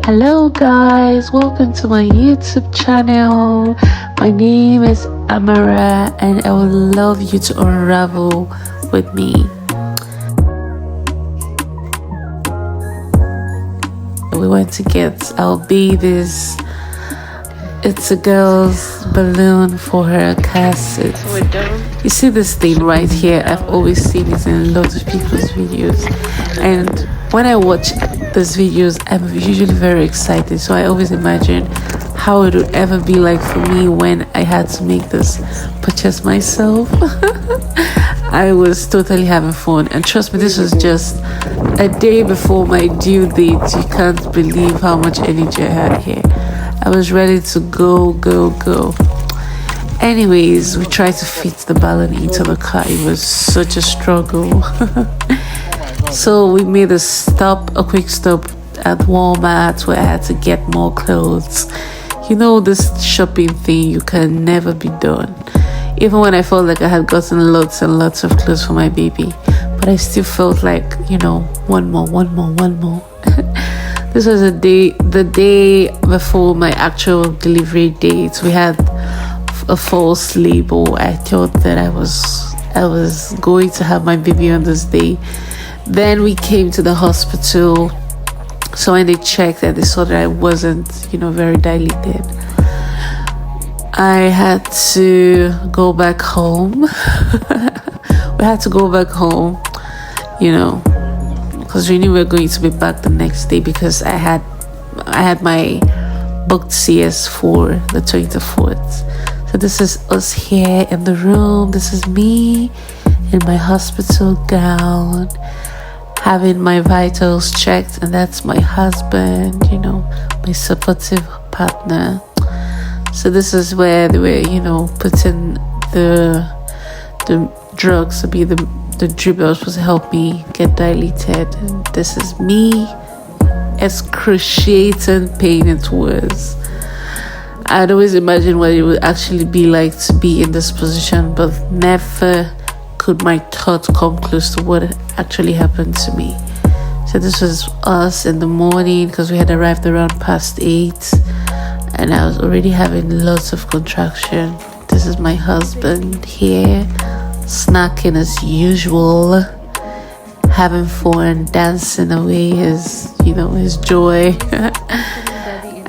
Hello guys, welcome to my YouTube channel. My name is Amara and I would love you to unravel with me. We went to get our babies. It's a girl's balloon for her casket. You see this thing right here? I've always seen it in lots of people's videos, and when I watch these videos I'm usually very excited, so I always imagine how it would ever be like for me when I had to make this purchase myself. I was totally having fun, and trust me, this was just a day before my due date. You can't believe how much energy I had here. I was ready to go. Anyways, we tried to fit the balloon into the car. It was such a struggle. So we made a quick stop at Walmart where I had to get more clothes. You know, this shopping thing, you can never be done. Even when I felt like I had gotten lots and lots of clothes for my baby, but I still felt like, you know, one more. This was the day before my actual delivery date. We had a false label. I thought that I was going to have my baby on this day. Then we came to the hospital. So when they checked and they saw that I wasn't, very dilated, I had to go back home. We had to go back home, because we knew we were going to be back the next day, because I had my booked CS for the 24th. So this is us here in the room. This is me in my hospital gown, having my vitals checked, and that's my husband, my supportive partner. So this is where they were, putting the drugs to be the drip that was supposed to help me get dilated. And this is me. Excruciating pain it was. I'd always imagine what it would actually be like to be in this position, but never could my thought come close to what actually happened to me. So this was us in the morning, because we had arrived around past 8, and I was already having lots of contraction. This is my husband here, snacking as usual, having fun, dancing away his joy.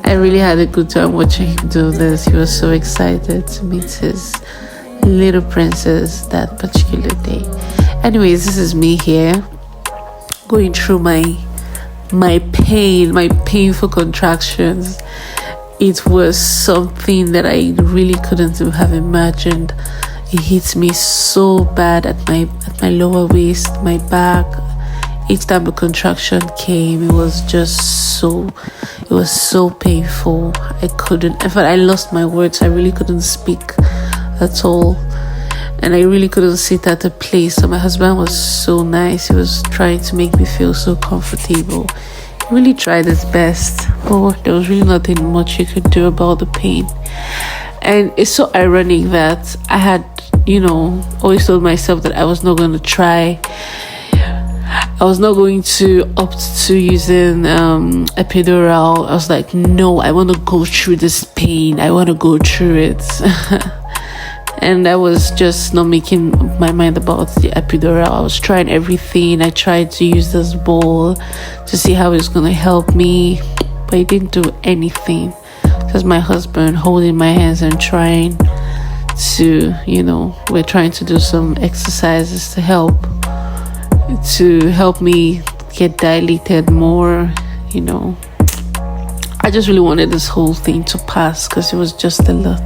I really had a good time watching him do this. He was so excited to meet his little princess that particular day. Anyways, this is me here going through my painful contractions. It was something that I really couldn't have imagined. It hit me so bad at my lower waist, my back. Each time the contraction came, it was so painful. In fact, I lost my words. I really couldn't speak at all, and I really couldn't sit at a place. So my husband was so nice. He was trying to make me feel so comfortable. He really tried his best, but there was really nothing much he could do about the pain. And it's so ironic that I had always told myself that I was not going to try. I was not going to opt to using epidural. I was like, no, I want to go through this pain. I want to go through it. And I was just not making my mind about the epidural. I was trying everything. I tried to use this ball to see how it's going to help me, but it didn't do anything. Just my husband holding my hands and trying to, we're trying to do some exercises to help me get dilated more. I just really wanted this whole thing to pass, because it was just a lot.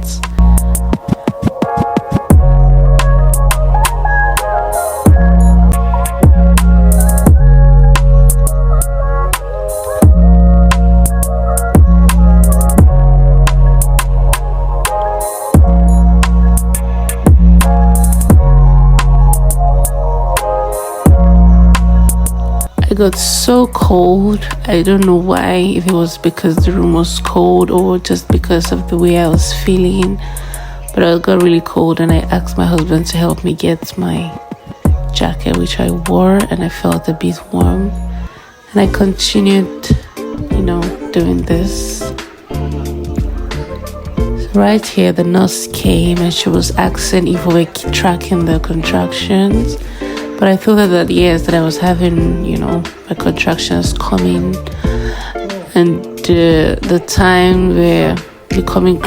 I got so cold. I don't know why, if it was because the room was cold or just because of the way I was feeling, but I got really cold, and I asked my husband to help me get my jacket, which I wore, and I felt a bit warm. And I continued doing this. So right here, the nurse came and she was asking if we were tracking the contractions. But I told her that yes, that I was having, my contractions coming, and the time we're becoming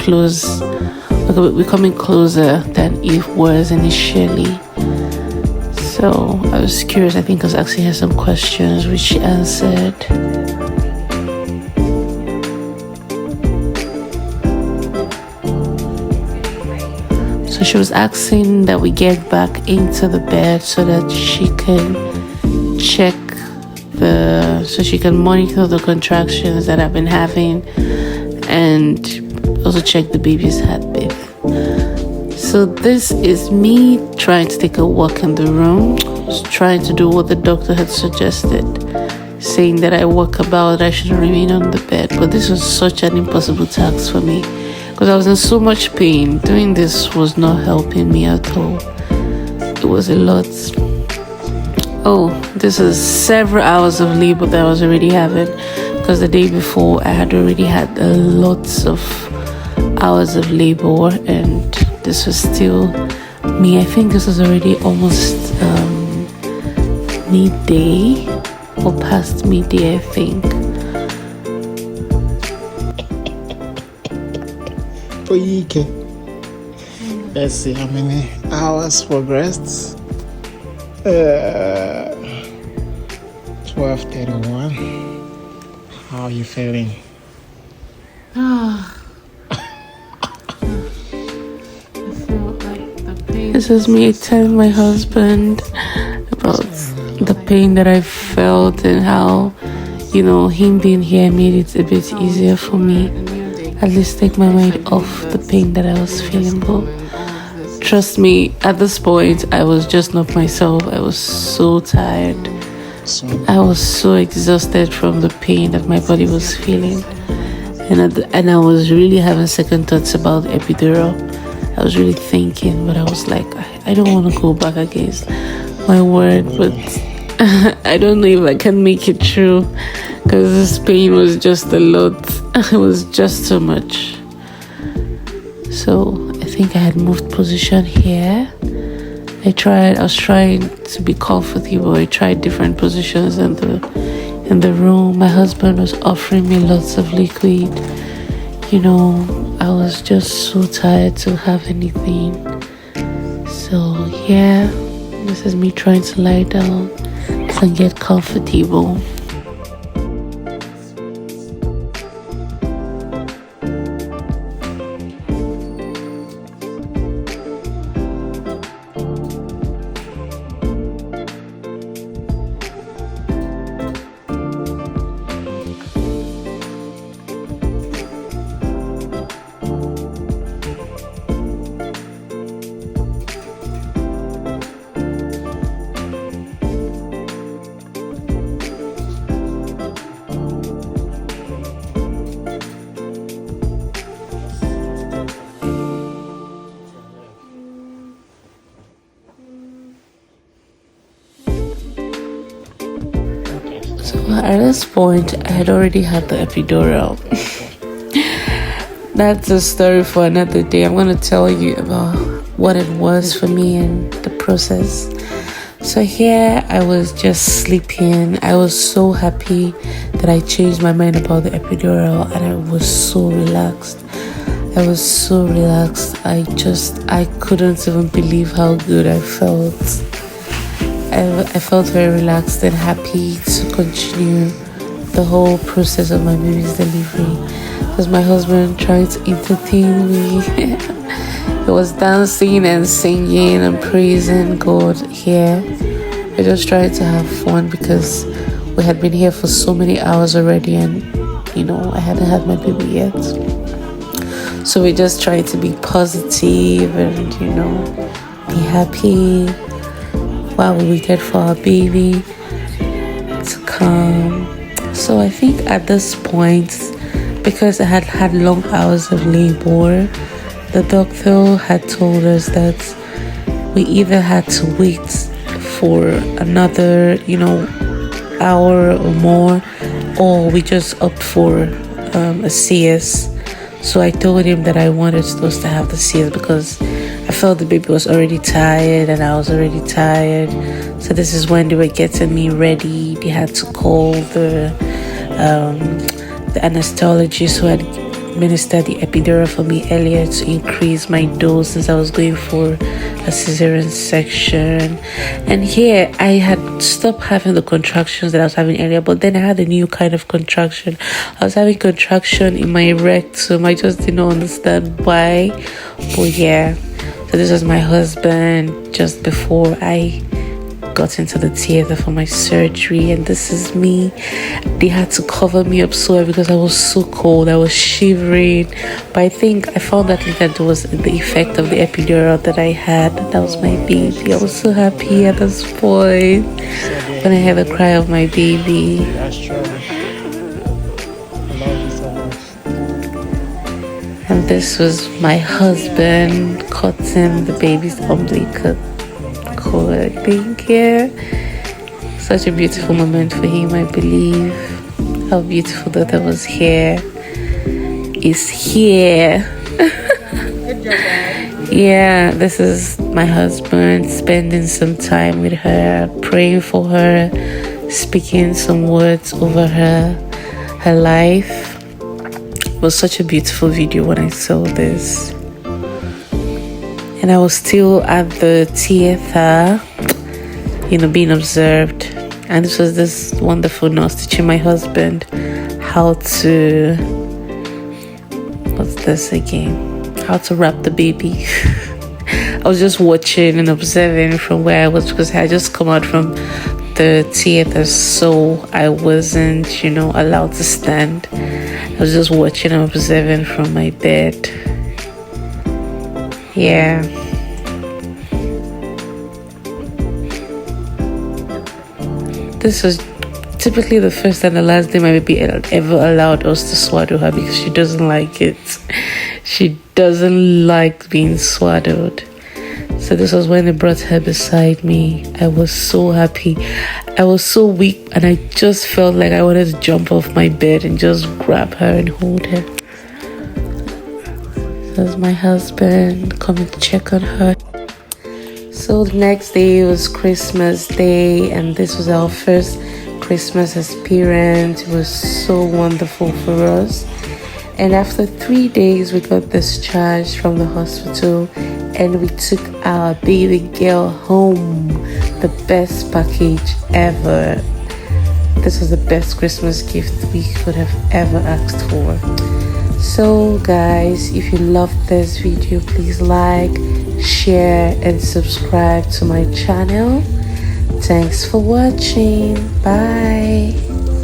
closer than it was initially. So I was curious. I think I was asking her some questions, which she answered. So she was asking that we get back into the bed so that she can so she can monitor the contractions that I've been having and also check the baby's heartbeat. So this is me trying to take a walk in the room, just trying to do what the doctor had suggested, saying that I walk about, I shouldn't remain on the bed. But this was such an impossible task for me because I was in so much pain. Doing this was not helping me at all. It was a lot. Oh, this is several hours of labor that I was already having, because the day before I had already had a lot of hours of labor, and this was still me. I think this was already almost midday or past midday, I think. Let's see how many hours progressed. 12:31. How are you feeling? This is me telling my husband about the pain that I felt and how, him being here made it a bit easier for me. At least take my mind off the pain that I was feeling. But trust me, at this point, I was just not myself. I was so tired. I was so exhausted from the pain that my body was feeling. And I was really having second thoughts about the epidural. I was really thinking, but I was like, I don't want to go back against my word, but I don't know if I can make it through, because this pain was just a lot. It was just so much. So I think I had moved position here. I was trying to be comfortable. I tried different positions in the room. My husband was offering me lots of liquid. I was just so tired to have anything. So yeah, this is me trying to lie down and get comfortable. So at this point, I had already had the epidural. That's a story for another day. I'm going to tell you about what it was for me and the process. So here I was just sleeping. I was so happy that I changed my mind about the epidural, and I was so relaxed. I couldn't even believe how good I felt. I felt very relaxed and happy to continue the whole process of my baby's delivery. Because my husband tried to entertain me. He was dancing and singing and praising God here. I just tried to have fun because we had been here for so many hours already, and I hadn't had my baby yet. So we just tried to be positive and be happy while we waited for our baby to come. So I think at this point, because I had had long hours of labor, the doctor had told us that we either had to wait for another hour or more, or we just opt for a CS. So I told him that I wanted us to have the CS because I felt the baby was already tired and I was already tired. So this is when they were getting me ready. They had to call the anesthesiologist who had administered the epidural for me earlier to increase my dose since I was going for a cesarean section. And here I had stopped having the contractions that I was having earlier, but then I had a new kind of contraction. I was having contraction in my rectum. I just didn't understand why, but yeah. So this was my husband just before I got into the theater for my surgery, and this is me. They had to cover me up so because I was so cold. I was shivering, but I think I found out later that it was the effect of the epidural that I had. That was my baby. I was so happy at this point when I heard the cry of my baby. And this was my husband cutting the baby's umbilical cord. Thank you. Such a beautiful moment for him, I believe. How beautiful that I was here. Is here. Good job, Dad. Yeah, this is my husband spending some time with her, praying for her, speaking some words over her life. It was such a beautiful video when I saw this. And I was still at the theater, being observed. And this was this wonderful nurse teaching my husband how to, what's this again? How to wrap the baby. I was just watching and observing from where I was because I had just come out from the theater, so I wasn't, allowed to stand. I was just watching and observing from my bed. Yeah. This was typically the first and the last day my baby ever allowed us to swaddle her because she doesn't like it. She doesn't like being swaddled. So this was when they brought her beside me. I was so happy. I was so weak and I just felt like I wanted to jump off my bed and just grab her and hold her. This was my husband coming to check on her. So the next day was Christmas Day, and this was our first Christmas as parents. It was so wonderful for us. And after 3 days, we got discharged from the hospital and we took our baby girl home. The best package ever. This was the best Christmas gift we could have ever asked for. So guys, if you loved this video, please like, share and subscribe to my channel. Thanks for watching. Bye.